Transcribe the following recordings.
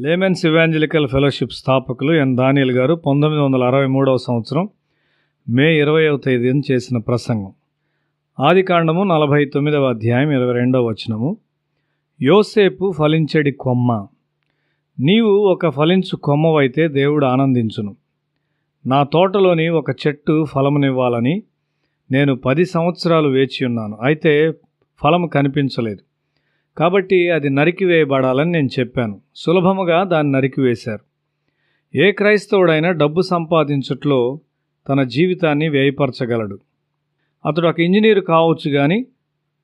Laymen's evangelical fellowship స్థాపకులు ఎన్ దానియేల్ గారు 1963వ సంవత్సరం మే 20వ తేదీన చేసిన ప్రసంగం. ఆదికాండము 49వ అధ్యాయం 22వ వచనము. యోసేపు ఫలించెడి కొమ్మ. నీవు ఒక ఫలించు కొమ్మవైతే దేవుడు ఆనందించును. నా తోటలోని ఒక చెట్టు ఫలమునివ్వాలని నేను 10 సంవత్సరాలు వేచియున్నాను, అయితే ఫలము కనిపించలేదు. కాబట్టి అది నరికివేయబడాలని నేను చెప్పాను. సులభముగా దాన్ని నరికివేశారు. ఏ క్రైస్తవుడైనా డబ్బు సంపాదించుట్లో తన జీవితాన్ని వ్యయపరచగలడు. అతడు ఒక ఇంజనీరు కావచ్చు, కానీ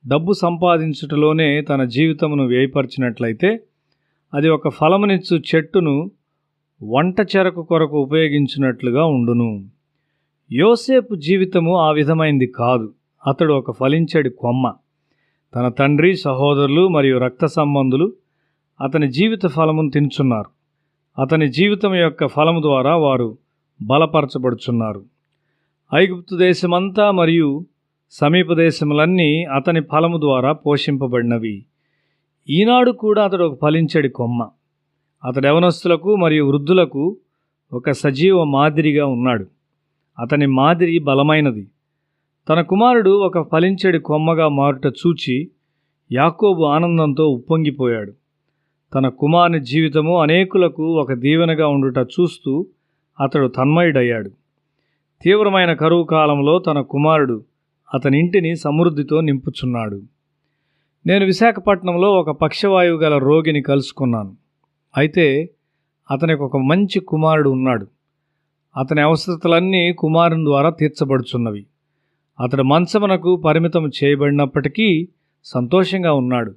డబ్బు సంపాదించుటలోనే తన జీవితమును వ్యయపరిచినట్లయితే అది ఒక ఫలమునిచ్చు చెట్టును వంట చెరకు కొరకు ఉపయోగించినట్లుగా ఉండును. యోసేపు జీవితము ఆ విధమైంది కాదు. అతడు ఒక ఫలించెడి కొమ్మ. తన తండ్రి, సహోదరులు మరియు రక్త సంబంధులు అతని జీవిత ఫలమును తినుచున్నారు. అతని జీవితం యొక్క ఫలము ద్వారా వారు బలపరచబడుచున్నారు. ఐగుప్తు దేశమంతా మరియు సమీప దేశములన్నీ అతని ఫలము ద్వారా పోషింపబడినవి. ఈనాడు కూడా అతడు ఒక ఫలించెడి కొమ్మ. అతడు యవనస్తులకు మరియు వృద్ధులకు ఒక సజీవ మాదిరిగా ఉన్నాడు. అతని మాదిరి బలమైనది. తన కుమారుడు ఒక ఫలించెడి కొమ్మగా మారుట చూచి యాకోబు ఆనందంతో ఉప్పొంగిపోయాడు. తన కుమారుని జీవితము అనేకులకు ఒక దీవెనగా ఉండుట చూస్తూ అతడు తన్మయుడయ్యాడు. తీవ్రమైన కరువు కాలంలో తన కుమారుడు అతని ఇంటిని సమృద్ధితో నింపుచున్నాడు. నేను విశాఖపట్నంలో ఒక పక్షవాయువు గల రోగిని కలుసుకున్నాను. అయితే అతనికి ఒక మంచి కుమారుడు ఉన్నాడు. అతని అవసరతలన్నీ కుమారుని ద్వారా తీర్చబడుచున్నవి. అతడు మంచమునకు పరిమితం చేయబడినప్పటికీ సంతోషంగా ఉన్నాడు.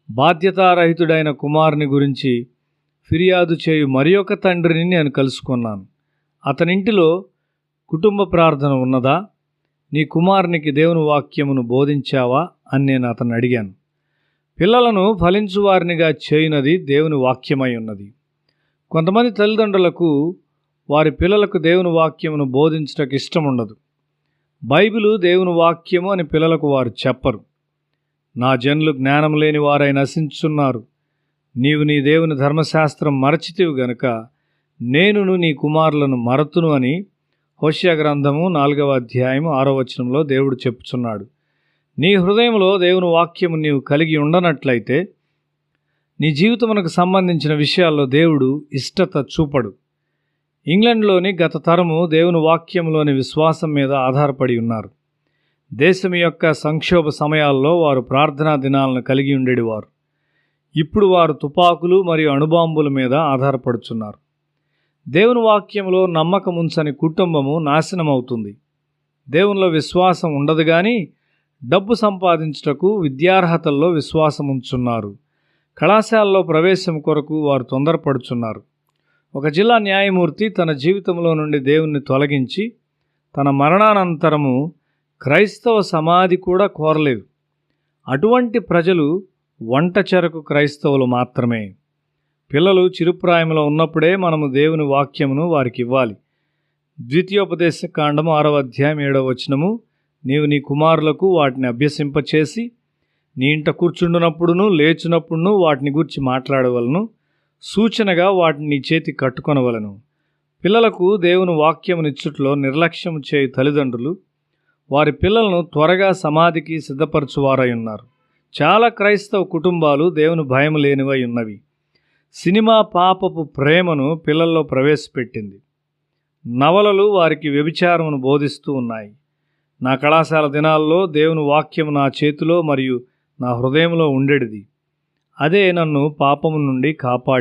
బాధ్యతారహితుడైన కుమారుని గురించి ఫిర్యాదు చేయు మరి ఒక తండ్రిని నేను కలుసుకున్నాను. అతనింటిలో కుటుంబ ప్రార్థన ఉన్నదా? నీ కుమారునికి దేవుని వాక్యమును బోధించావా అని నేను అతన్ని అడిగాను. పిల్లలను ఫలించువారినిగా చేయునది దేవుని వాక్యమై ఉన్నది. కొంతమంది తల్లిదండ్రులకు వారి పిల్లలకు దేవుని వాక్యమును బోధించటకు ఇష్టం ఉండదు. బైబిలు దేవుని వాక్యము అని పిల్లలకు వారు చెప్పరు. నా జనులు జ్ఞానం లేని వారై నశించున్నారు. నీవు నీ దేవుని ధర్మశాస్త్రం మరచితివి గనుక నేనును నీ కుమారులను మరతును అని హోషేయ గ్రంథము 4వ అధ్యాయం 6వ వచనంలో దేవుడు చెప్పుచున్నాడు. నీ హృదయంలో దేవుని వాక్యము నీవు కలిగి ఉండనట్లయితే నీ జీవితమునకు సంబంధించిన విషయాల్లో దేవుడు ఇష్టత చూపడు. ఇంగ్లండ్లోని గత తరము దేవుని వాక్యంలోని విశ్వాసం మీద ఆధారపడి ఉన్నారు. దేశం యొక్క సంక్షోభ సమయాల్లో వారు ప్రార్థనా దినాలను కలిగి ఉండేవారు. ఇప్పుడు వారు తుపాకులు మరియు అణుబాంబుల మీద ఆధారపడుచున్నారు. దేవుని వాక్యంలో నమ్మకం ఉంచని కుటుంబము నాశనమవుతుంది. దేవునిలో విశ్వాసం ఉండదు, కానీ డబ్బు సంపాదించుటకు విద్యార్హతల్లో విశ్వాసం ఉంచున్నారు. కళాశాలలో ప్రవేశం కొరకు వారు తొందరపడుచున్నారు. ఒక జిల్లా న్యాయమూర్తి తన జీవితంలో నుండి దేవుణ్ణి తొలగించి తన మరణానంతరము క్రైస్తవ సమాధి కూడా కోరలేదు. అటువంటి ప్రజలు వంట చెరకు క్రైస్తవులు మాత్రమే. పిల్లలు చిరుప్రాయంలో ఉన్నప్పుడే మనము దేవుని వాక్యమును వారికి ఇవ్వాలి. ద్వితీయోపదేశ కాండము 6వ అధ్యాయం 7వ వచనము. నీవు నీ కుమారులకు వాటిని అభ్యసింపచేసి నీ ఇంట కూర్చుండునప్పుడును లేచునప్పుడును వాటిని గూర్చి మాట్లాడవలను, సూచనగా వాటిని నీ చేతి కట్టుకొనవలను. పిల్లలకు దేవుని వాక్యమునిచ్చుట్లో నిర్లక్ష్యం చేయు తల్లిదండ్రులు వారి పిల్లలను త్వరగా సమాధికి సిద్ధపరచువారై ఉన్నారు. చాలా క్రైస్తవ కుటుంబాలు దేవుని భయం లేనివై ఉన్నవి. సినిమా పాపపు ప్రేమను పిల్లల్లో ప్రవేశపెట్టింది. నవలలు వారికి వ్యభిచారమును బోధిస్తూ ఉన్నాయి. నా కళాశాల దినాల్లో దేవుని వాక్యము నా చేతిలో మరియు నా హృదయంలో ఉండేది. అదే నన్ను పాపము నుండి కాపాడి